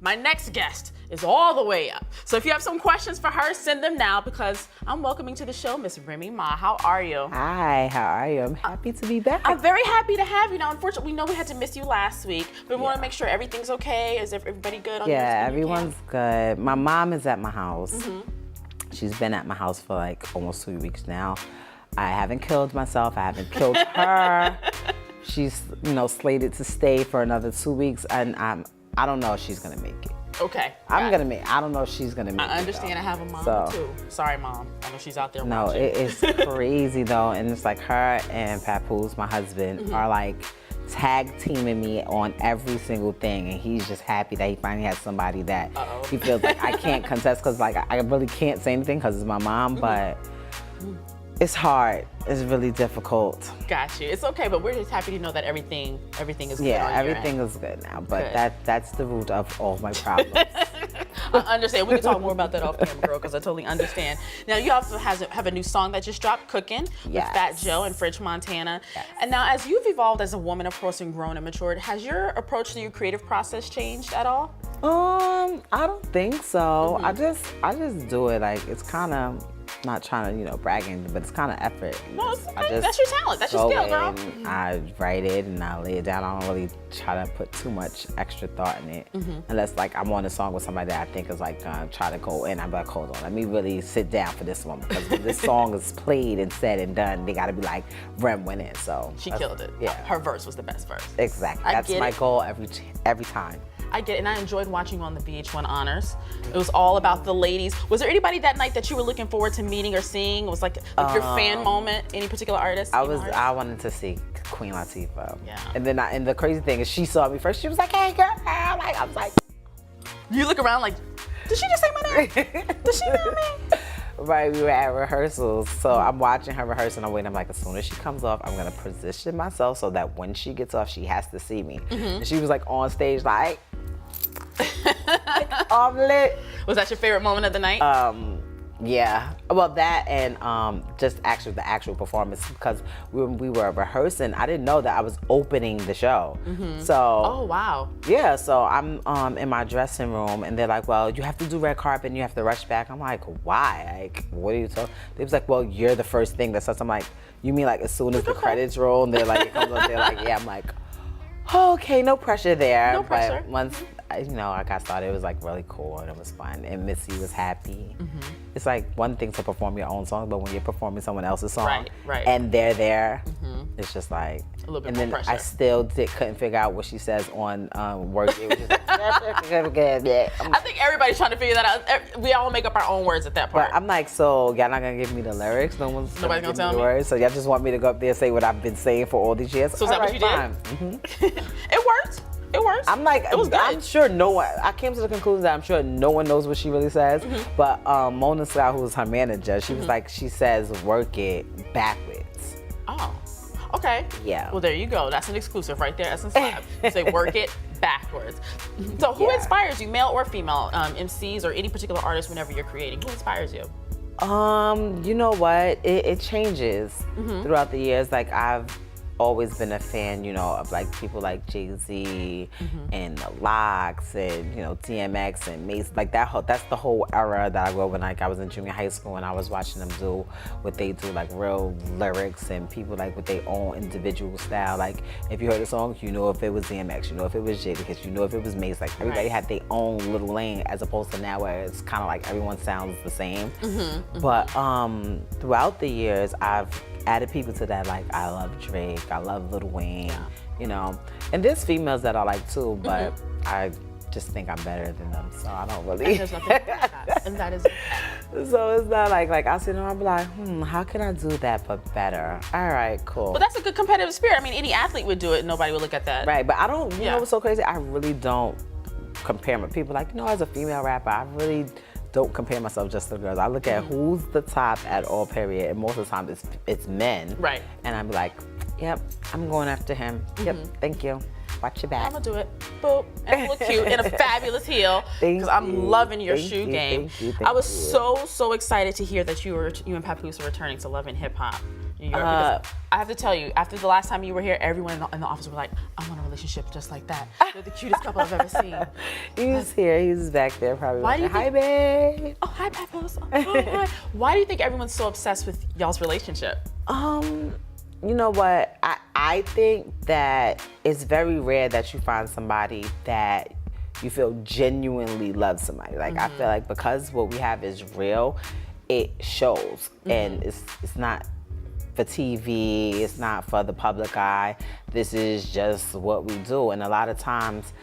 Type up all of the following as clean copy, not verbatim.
My next guest is all the way up. So if you have some questions for her, send them now because I'm welcoming to the show Miss Remy Ma. How are you? Hi, how are you? I'm happy to be back. I'm very happy to have you. Now, unfortunately, we know we had to miss you last week, but we want to make sure everything's okay. Is everybody good on your everyone's good. My mom is at my house. She's been at my house for like almost 2 weeks now. I haven't killed myself. I haven't killed her. She's, slated to stay for another 2 weeks, and I don't know if she's gonna make it. Okay. I don't know if she's gonna make it. I understand. I have a mom too. Sorry, Mom. I know she's out there watching. No, it's crazy though, and it's like her and Papoose, my husband, are like tag teaming me on every single thing, and he's just happy that he finally has somebody that he feels like I can't contest because like I really can't say anything because it's my mom, but it's hard. It's really difficult. Got you. It's okay, but we're just happy to know that everything is good. Yeah, everything is good now, but that's the root of all my problems. I understand. We can talk more about that off camera, girl, because I totally understand. Now, you also have a new song that just dropped, Cookin', with Fat Joe and French Montana. Yes. And now, as you've evolved as a woman, of course, and grown and matured, has your approach to your creative process changed at all? I don't think so. I just do it. Like, it's kind of, not trying to, bragging, but it's kind of effort. No, that's your talent. That's your skill, girl. I write it and I lay it down. I don't really try to put too much extra thought in it. Unless like I'm on a song with somebody that I think is like try to go in. I'm like, hold on, let me really sit down for this one because when this song is played and said and done, they gotta be like, Rem went in. So she killed it. Yeah. Her verse was the best verse. Exactly. That's my goal every time. I get it, and I enjoyed watching you on the beach when Honors. It was all about the ladies. Was there anybody that night that you were looking forward to meeting or seeing? It was like your fan moment, any particular artist? I wanted to see Queen Latifah. Yeah. And then and the crazy thing is she saw me first. She was like, hey girl. Like, I was like. You look around like, did she just say my name? Did she know me? Right, we were at rehearsals, so I'm watching her rehearse and I'm waiting. I'm like, as soon as she comes off, I'm gonna position myself so that when she gets off, she has to see me. And she was like on stage like omelet. Was that your favorite moment of the night? Yeah. Well, that and just the actual performance, because when we were rehearsing, I didn't know that I was opening the show. So. Oh wow. Yeah. So I'm in my dressing room, and they're like, "Well, you have to do red carpet, and you have to rush back." I'm like, "Why? Like, what are you talking?" They was like, "Well, you're the first thing that starts." I'm like, "You mean like as soon as the credits roll?" And they're like, it comes up, they're like, "Yeah." I'm like, oh, "Okay, no pressure there." No pressure. But once I got started, it was like really cool and it was fun, and Missy was happy. It's like one thing to perform your own song, but when you're performing someone else's song, and they're there, it's just like a little bit and more then pressure. I still couldn't figure out what she says on Work It, which is like, I think everybody's trying to figure that out. We all make up our own words at that part. But I'm like, so y'all not gonna give me the lyrics? Nobody's gonna tell me the words. So y'all just want me to go up there and say what I've been saying for all these years? So is that what you did? It worked. It works. I'm like, it was good. I'm sure no one, I came to the conclusion that I'm sure no one knows what she really says. But Mona Scott, who was her manager, she was like, she says work it backwards. Oh, okay. Yeah. Well, there you go. That's an exclusive right there. Essence Lab. Say work it backwards. So who inspires you, male or female, MCs or any particular artist whenever you're creating? Who inspires you? You know what? It changes throughout the years. Like I've always been a fan, of like people like Jay-Z and the Locks and DMX and Mace. Like that's the whole era that I grew up when like I was in junior high school and I was watching them do what they do, like real lyrics and people like with their own individual style. Like if you heard a song, you know if it was DMX, you know if it was Jay, because you know if it was Mace. Like everybody had their own little lane, as opposed to now where it's kind of like everyone sounds the same. But throughout the years, I've added people to that. Like I love Drake, I love Lil Wayne, and there's females that I like too, but I just think I'm better than them, so I don't really. And there's nothing wrong with that. And that is okay. So it's not like I sit there and I'll be like, how can I do that but better? All right, cool. But that's a good competitive spirit. I mean, any athlete would do it and nobody would look at that. Right, but I don't, you know what's so crazy? I really don't compare my people. Like, as a female rapper, I really don't compare myself just to girls. I look at who's the top at all, period. And most of the time it's men. Right. And I'm like, yep, I'm going after him. Yep, thank you. Watch your back. I'm gonna do it. Boop. And look cute in a fabulous heel. Because I'm loving your shoe game. Thank you. I was so excited to hear that you and Papoose are returning to Love and Hip Hop. Because I have to tell you, after the last time you were here, everyone in the office were like, I want a relationship just like that. They're the cutest couple I've ever seen. He's here. He's back there probably. Why do you hi, babe. Oh, hi, Papoose. Oh, hi. Why do you think everyone's so obsessed with y'all's relationship? You know what? I think that it's very rare that you find somebody that you feel genuinely loves somebody. Like, I feel like because what we have is real, it shows. And it's not for TV, it's not for the public eye. This is just what we do. And a lot of times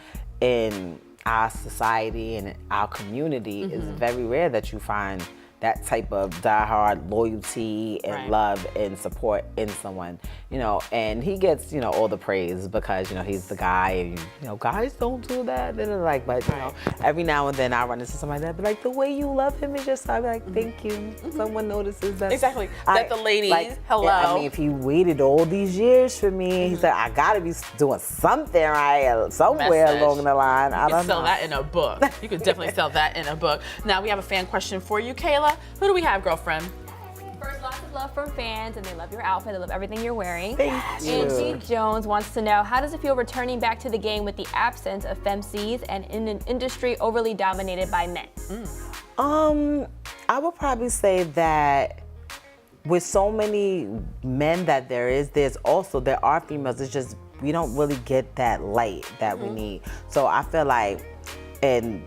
in our society and our community, it's very rare that you find that type of diehard loyalty and love and support in someone, you know, and he gets, you know, all the praise because, you know, he's the guy and, you know, guys don't do that. Then they're like, but, you know, every now and then I run into somebody that be like, the way you love him is just, I'll be like, thank you. Someone notices that. Exactly. That the ladies, like, hello. I mean, if he waited all these years for me, he said, I gotta be doing something right somewhere along the line. I don't know. You could sell that in a book. You could definitely sell that in a book. Now we have a fan question for you, Kayla. Who do we have, girlfriend? First, lots of love from fans, and they love your outfit. They love everything you're wearing. Thank you. Angie Jones wants to know, how does it feel returning back to the game with the absence of femcees and in an industry overly dominated by men? I would probably say that with so many men that there are females. It's just we don't really get that light that we need. So I feel like, and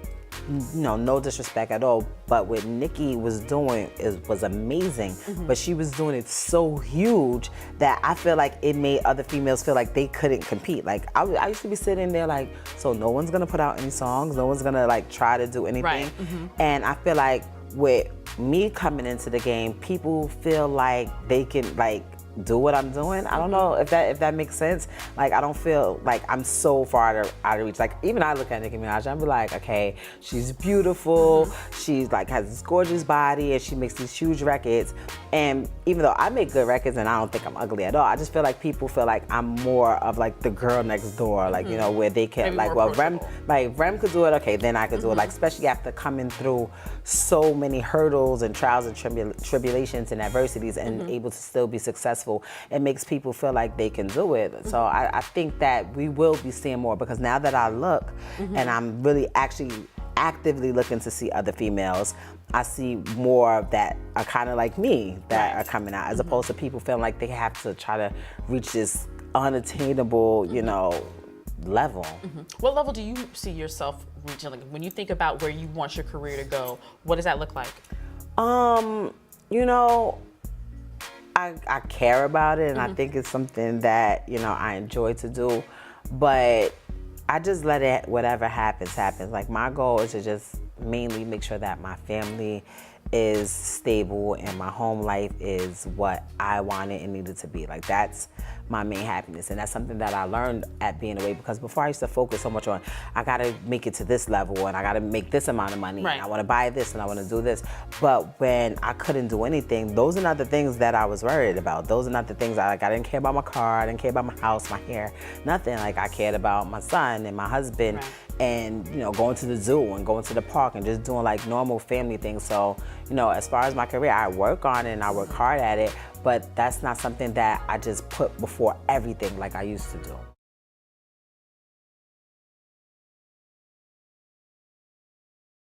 you know, no disrespect at all, but what Nicki was doing was amazing. But she was doing it so huge that I feel like it made other females feel like they couldn't compete. Like I used to be sitting there like, so no one's gonna put out any songs, no one's gonna like try to do anything. And I feel like with me coming into the game, people feel like they can like do what I'm doing. I don't know if that makes sense. Like, I don't feel like I'm so far out of reach. Like, even I look at Nicki Minaj, I'm like, okay, she's beautiful. She's like has this gorgeous body, and she makes these huge records. And even though I make good records, and I don't think I'm ugly at all, I just feel like people feel like I'm more of like the girl next door. Like, you know, where they can like, well, Rem could do it. Okay, then I could do it. Like, especially after coming through so many hurdles and trials and tribulations and adversities, and able to still be successful. It makes people feel like they can do it. So I think that we will be seeing more, because now that I look and I'm really actually actively looking to see other females, I see more that are kind of like me that are coming out, as opposed to people feeling like they have to try to reach this unattainable, you know, level. What level do you see yourself reaching? Like, when you think about where you want your career to go, what does that look like? You know, I care about it, and I think it's something that, you know, I enjoy to do, but I just let it, whatever happens, happens. Like, my goal is to just mainly make sure that my family is stable and my home life is what I wanted and needed to be. Like, that's my main happiness, and that's something that I learned at being away, because before I used to focus so much on, I gotta make it to this level and I gotta make this amount of money and I wanna buy this and I wanna do this. But when I couldn't do anything, those are not the things that I was worried about. Those are not the things I didn't care about my car, I didn't care about my house, my hair, nothing. Like, I cared about my son and my husband and, you know, going to the zoo and going to the park and just doing like normal family things. So, you know, as far as my career, I work on it and I work hard at it, but that's not something that I just put before everything like I used to do.